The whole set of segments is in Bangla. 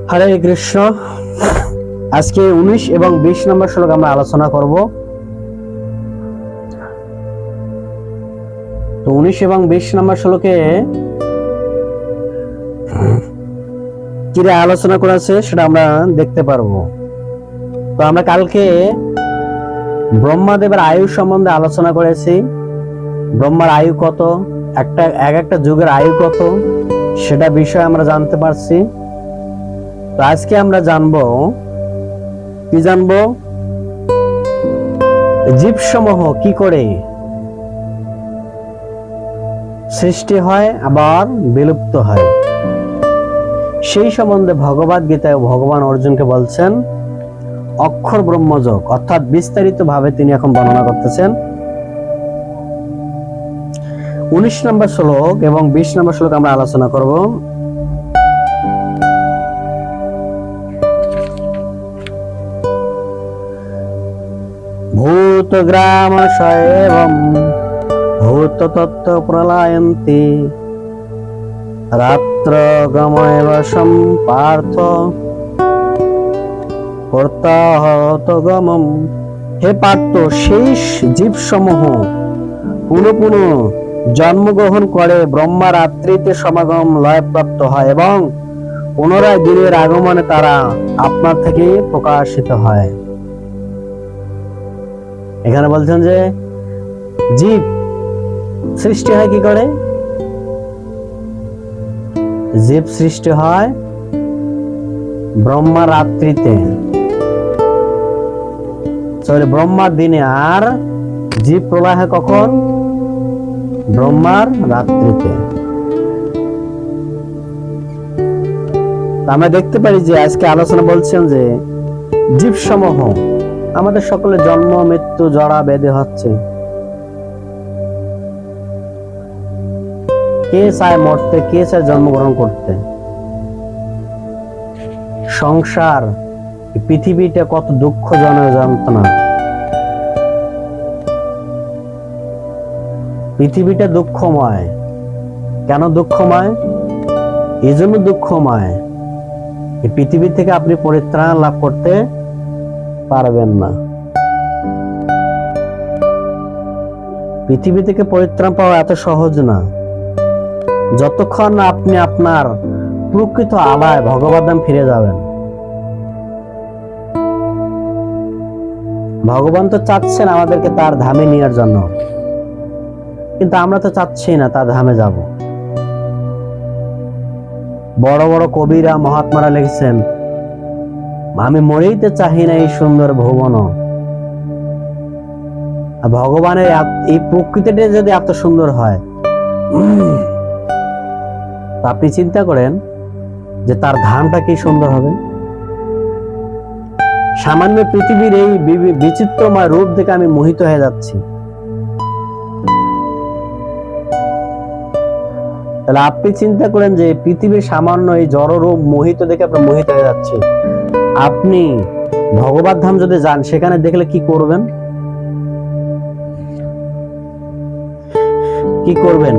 হরে কৃষ্ণ। আজকে 19 এবং 20 নম্বর শ্লোক আমরা আলোচনা করব। তো 19 এবং 20 নম্বর শ্লোকে কি আলোচনা করা আছে সেটা আমরা দেখতে পারবো। তো আমরা কালকে ব্রহ্মাদেবের আয়ু সম্বন্ধে আলোচনা করেছি। ব্রহ্মার আয়ু কত, একটা যুগের আয়ু কত, সেটা বিষয়ে আমরা জানতে পারছি। তো আজকে আমরা জানবো জীবসমূহ কি করে সৃষ্টি হয় আবার বিলুপ্ত হয়, সেই সম্বন্ধে ভগবদ গীতায় ভগবান অর্জুনকে বলছেন। অক্ষর ব্রহ্মযোগ অর্থাৎ বিস্তারিত ভাবে তিনি এখন বর্ণনা করতেছেন। 19 নম্বর শ্লোক এবং 20 নম্বর শ্লোক আমরা আলোচনা করব। ভূতগ্রামশয়েবং ভূততত্ত্ব প্রলয়ন্তি রাত্রগময়েব সম্পার্থ কর্তাহতগমম। হে পার্থ, শেষ জীবসমূহ পুনঃ পুনঃ জন্মগ্রহণ করে ব্রহ্মা রাত্রিতে সমাগম লয়প্রাপ্ত হয় এবং পুনরায় দিনের আগমনে তারা আপনার থেকে প্রকাশিত হয়। এখানে বলছেন যে জীব সৃষ্টি হয় কি করে? জীব সৃষ্টি হয় ব্রহ্মা রাত্রিতে, ব্রহ্মার দিনে। আর জীব প্রলয় হয় কখন? ব্রহ্মার রাত্রিতে। আমরা দেখতে পারি যে আজকে আলোচনা বলছেন যে জীবসমূহ, আমাদের সকলের জন্ম মৃত্যু জরা ব্যাধি হচ্ছে। কে চায় মরতে, কে চায় জন্মগ্রহণ করতে? সংসার, পৃথিবীটা কত দুঃখজনক যন্ত্রণা। পৃথিবীটা দুঃখময়। কেন দুঃখময়? এই জন্য দুঃখময়, এই পৃথিবী থেকে আপনি পরিত্রাণ লাভ করতে পারবেন না। পৃথিবী থেকে পরিত্রাণ পাওয়া এত সহজ না। যতক্ষণ আপনি আপনার প্রকৃত আলায় ভগবত ধাম ফিরে যাবেন। ভগবান তো চাচ্ছেন আমাদেরকে তার ধামে নেওয়ার জন্য, কিন্তু আমরা তো চাচ্ছি না তার ধামে যাব। বড় বড় কবিরা মহাত্মারা লিখছেন, আমি মরেইতে চাহি না এই সুন্দর ভুবন। ভগবানের এই প্রকৃতিটা যদি এত সুন্দর হয়, আপনি চিন্তা করেন যে তার ধামটা কি সুন্দর হবে। সামান্য পৃথিবীর এই বিচিত্রময় রূপ দেখে আমি মোহিত হয়ে যাচ্ছি। তাহলে আপনি চিন্তা করেন যে পৃথিবীর সামান্য এই জড় রূপ মোহিত দেখে আপনি মোহিত হয়ে যাচ্ছে। আপনি ভগবত ধাম যদি যান, সেখানে দেখলে কি করবেন? কি করবেন?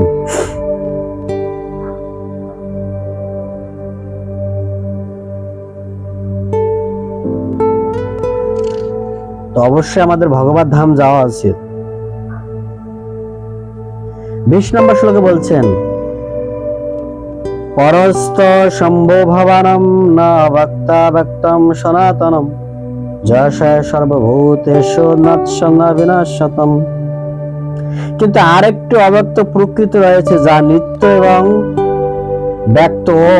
তো অবশ্যই আমাদের ভগবত ধাম যাওয়া উচিত। 20 নম্বর শ্লোকে বলছেন, পরস্ত সম্ভবানম না ভক্তা ভক্তম সনাতনম যশয় সর্বভূতেষু নৎসন্না বিনাশতম। কিন্তু আরেকটি অব্যক্ত প্রকৃতি রয়েছে, যা নিত্য এবং ব্যক্ত ও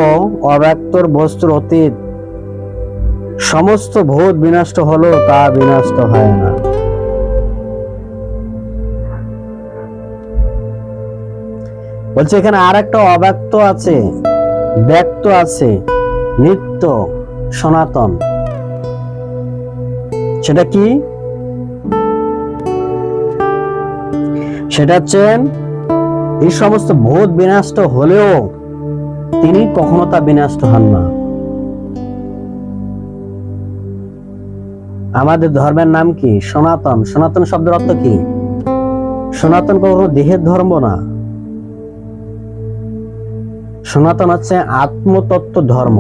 অব্যক্তর বস্তুর অতীত। সমস্ত ভূত বিনষ্ট হলেও তা বিনষ্ট হয় না। বলছে এখানে আর একটা অব্যক্ত আছে, ব্যক্ত আছে, নিত্য সনাতন। সেটা কি? সেটা হচ্ছে এই সমস্ত ভূত বিনষ্ট হলেও তিনি কখনো তা বিনষ্ট হন না। আমাদের ধর্মের নাম কি? সনাতন। সনাতন শব্দের অর্থ কি? সনাতন কখনো দেহের ধর্ম না, সনাতন হচ্ছে আত্মতত্ত্ব ধর্ম।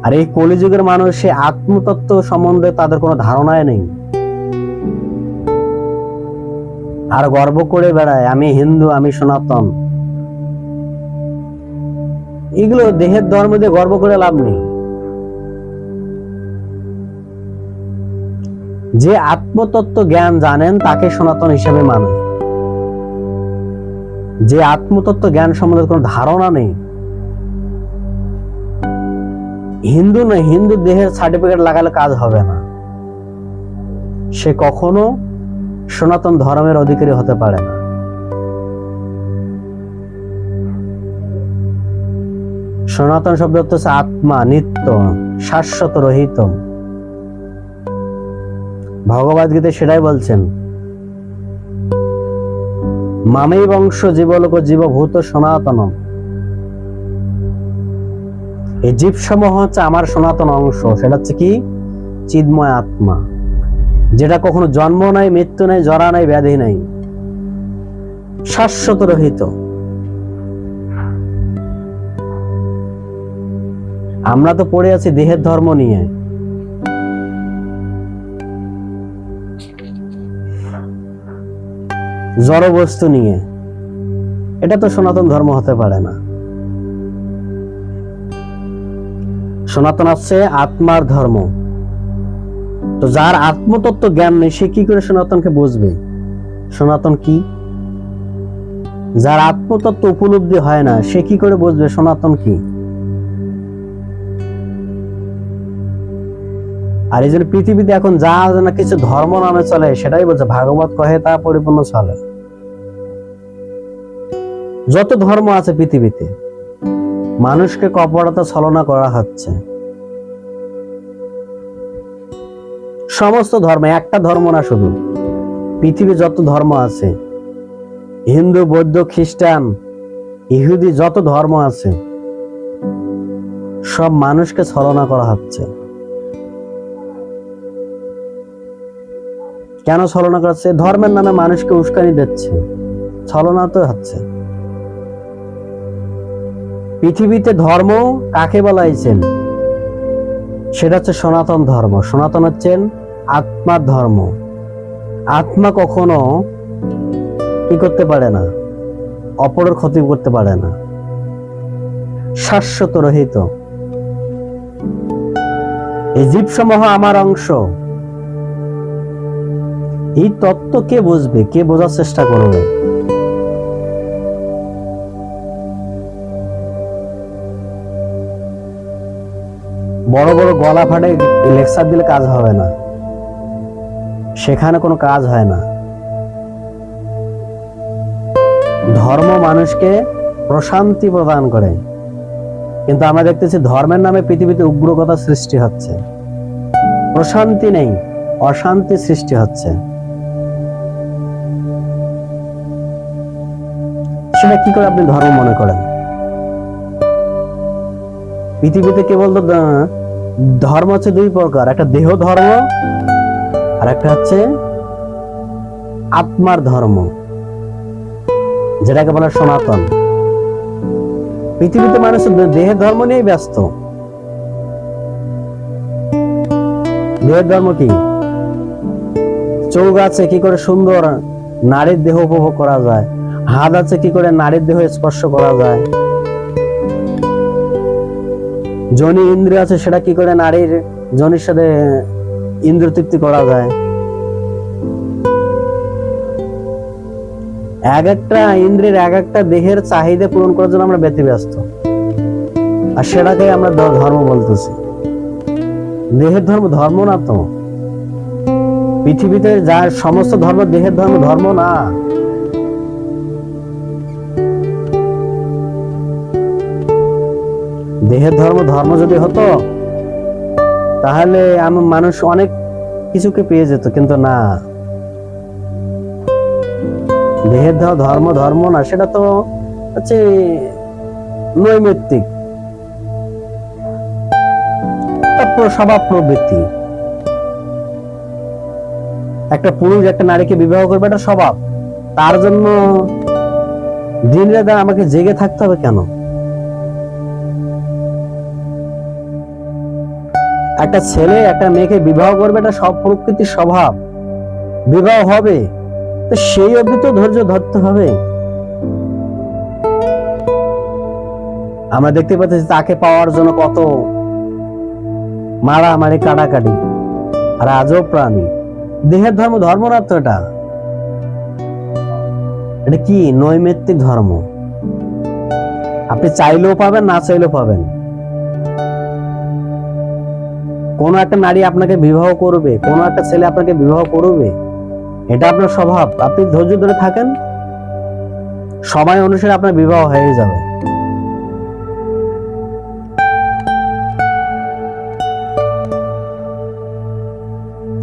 আর এই কলিযুগের মানুষ সে আত্মতত্ত্ব সম্বন্ধে তাদের কোনো ধারণাই নেই, আর গর্ব করে বেড়ায় আমি হিন্দু, আমি সনাতন। এগুলো দেহের ধর্ম দিয়ে গর্ব করে লাভ নেই। যে আত্মতত্ত্ব জ্ঞান জানেন তাকে সনাতন হিসেবে মানে। যে আত্মতত্ত্ব জ্ঞান সম্বন্ধে কোনো ধারণা নেই, হিন্দু নয়, হিন্দু দেহের সার্টিফিকেট লাগালে কাজ হবে না, সে কখনো সনাতন ধর্মের অধিকারী হতে পারে না। সনাতন শব্দ হচ্ছে আত্মা, নিত্য, শাশ্বত, রহিত। ভগবদ্গীতা সেটাই বলছেন, মামেই বংশ জীবলোক জীবভূত সনাতনম। এই জীব সমূহ হচ্ছে আমার সনাতন অংশ। সেটা হচ্ছে কি? চিন্ময় আত্মা, যেটা কখনো জন্ম নাই, মৃত্যু নাই, জরা নাই, ব্যাধি নাই, শাশ্বত, রহিত। আমরা তো পড়ে আছি দেহের ধর্ম নিয়ে। জড় বস্তু নিয়ে। এটা তো সনাতন ধর্ম হতে পারে না। সনাতন আছে আত্মার ধর্ম। তো যার আত্মতত্ত্ব জ্ঞান নেই সে কি করে সনাতনকে বুঝবে? সনাতন কি? যার আত্মতত্ত্ব উপলব্ধি হয় না সে কি করে বুঝবে সনাতন কি? আর এই জন্য পৃথিবীতে এখন যা না কিছু ধর্ম নামে চলে সেটাই বলছে, ভাগবত কহে তা পরিপূর্ণ চলে। যত ধর্ম আছে পৃথিবীতে মানুষকে কপটতা ছলনা করা হচ্ছে। সমস্ত ধর্ম, একটা ধর্ম না, শুধু পৃথিবী যত ধর্ম আছে, হিন্দু, বৌদ্ধ, খ্রিস্টান, ইহুদি, যত ধর্ম আছে সব মানুষকে ছলনা করা হচ্ছে। কেন ছলনা করছে? ধর্মের নামে মানুষকে উস্কানি দিচ্ছে, ছলনা তো হচ্ছে। পৃথিবীতে ধর্ম কাকে বলা হয়েছেন? সেটা হচ্ছে সনাতন ধর্ম। সনাতন হচ্ছেন আত্মার ধর্ম। আত্মা কখনো কি করতে পারে না? অপরের ক্ষতি করতে পারে না, শাশ্বত, রহিত। এই জীবসমূহ আমার অংশ। এই তত্ত্ব কে বুঝবে? কে বোঝার চেষ্টা করবে? বড় বড় গলা ফাটে লেকচার দিলে কাজ হবে না, সেখানে কোনো কাজ হয় না। ধর্ম মানুষকে প্রশান্তি প্রদান করে, কিন্তু আমরা দেখতেছি ধর্মের নামে পৃথিবীতে উগ্রতা সৃষ্টি হচ্ছে। প্রশান্তি নেই, অশান্তি সৃষ্টি হচ্ছে। সেটা কি করে আপনি ধর্ম মনে করেন? পৃথিবীতে কেবল ধর্ম হচ্ছে দুই প্রকার, একটা দেহ ধর্ম আর একটা হচ্ছে আত্মার ধর্ম, যেটাকে বলে সনাতন। পৃথিবীতে মানুষ দেহের ধর্ম নিয়ে ব্যস্ত। দেহের ধর্ম কি? চোখ আছে কি করে সুন্দর নারীর দেহ উপভোগ করা যায়, হাত আছে কি করে নারীর দেহ স্পর্শ করা যায়, যোনি ইন্দ্রিয় আছে সেটা কি করে নারীর যোনির সাথে ইন্দ্র তৃপ্তি করা যায়। এক একটা ইন্দ্রিয়ের এক একটা দেহের চাহিদা পূরণ করার জন্য আমরা ব্যতিব্যস্ত, আর সেটাকে আমরা ধর্ম বলতেছি। দেহের ধর্ম ধর্ম না তো। পৃথিবীতে যার সমস্ত ধর্ম দেহের ধর্ম, ধর্ম না। দেহের ধর্ম ধর্ম যদি হতো তাহলে মানুষ অনেক কিছুকে পেয়ে যেত, কিন্তু না। দেহের ধর্ম ধর্ম না, সেটা তো হচ্ছে নৈমিত্তিক স্বভাব প্রবৃত্তি। একটা পুরুষ একটা নারীকে বিবাহ করবে, এটা স্বভাব। তার জন্য দিন রাত আমাকে জেগে থাকতে হবে কেন? একটা ছেলে একটা মেয়েকে বিবাহ করবে, এটা সব প্রকৃতির স্বভাব, বিবাহ হবে, তো সেই অবধি তো ধৈর্য ধরতে হবে। আমরা দেখতে পাচ্ছি তাকে পাওয়ার জন্য কত মারামারি কাটাকাটি, আর আজব প্রাণী। দেহের ধর্ম, ধর্ম না তো এটা, এটা কি নৈমিত্তিক ধর্ম। আপনি চাইলেও পাবেন, না চাইলেও পাবেন। কোন একটা নারী আপনাকে বিবাহ করবে, কোন একটা ছেলে আপনাকে বিবাহ করবে, এটা আপনার স্বভাব। আপনি ধৈর্য ধরে থাকেন, সময় অনুসারে আপনার বিবাহ হয়ে যাবে।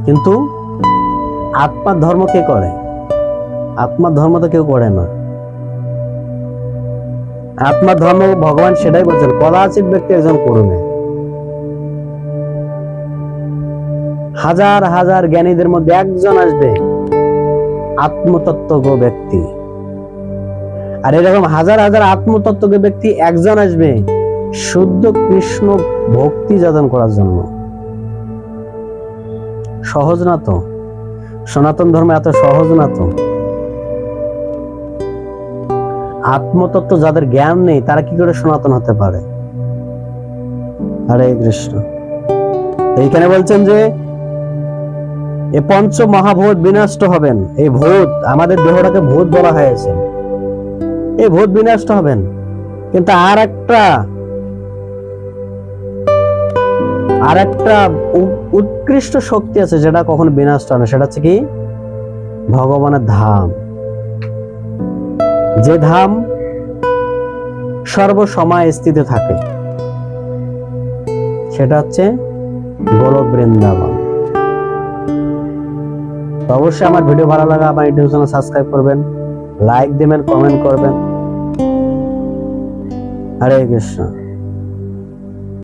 কিন্তু আত্মার ধর্ম কে করে? আত্মার ধর্ম তো কেউ করে না। আত্মার ধর্ম ভগবান সেটাই বলছেন, কদাচিৎ ব্যক্তি একজন করবে। হাজার হাজার জ্ঞানীদের মধ্যে একজন আসবে আত্মতত্ত্বজ্ঞ ব্যক্তি, আর এরকম হাজার হাজার আত্মতত্ত্বজ্ঞ ব্যক্তি একজন আসবে শুদ্ধ কৃষ্ণ ভক্তি যাপন করার জন্য। সহজ না তো, সনাতন ধর্ম এত সহজ না তো। আত্মতত্ত্ব যাদের জ্ঞান নেই তারা কি করে সনাতন হতে পারে? হরে কৃষ্ণ। এইখানে বলছেন যে এই পঞ্চ মহাভূত বিনষ্ট হবেন। এই ভূত, আমাদের দেহটাকে ভূত বলা হয়েছে, এই ভূত বিনষ্ট হবেন। কিন্তু আর একটা উৎকৃষ্ট শক্তি আছে যেটা কখনো বিনষ্ট হয় না, সেটা হচ্ছে কি? ভগবানের ধাম। যে ধাম সর্বসময় স্থিত থাকে, সেটা হচ্ছে গোলক বৃন্দাবন। তো অবশ্যই আমার ভিডিও ভালো লাগা আমার ইউটিউব চ্যানেল সাবস্ক্রাইব করবেন, লাইক দিবেন, কমেন্ট করবেন। হরে কৃষ্ণ।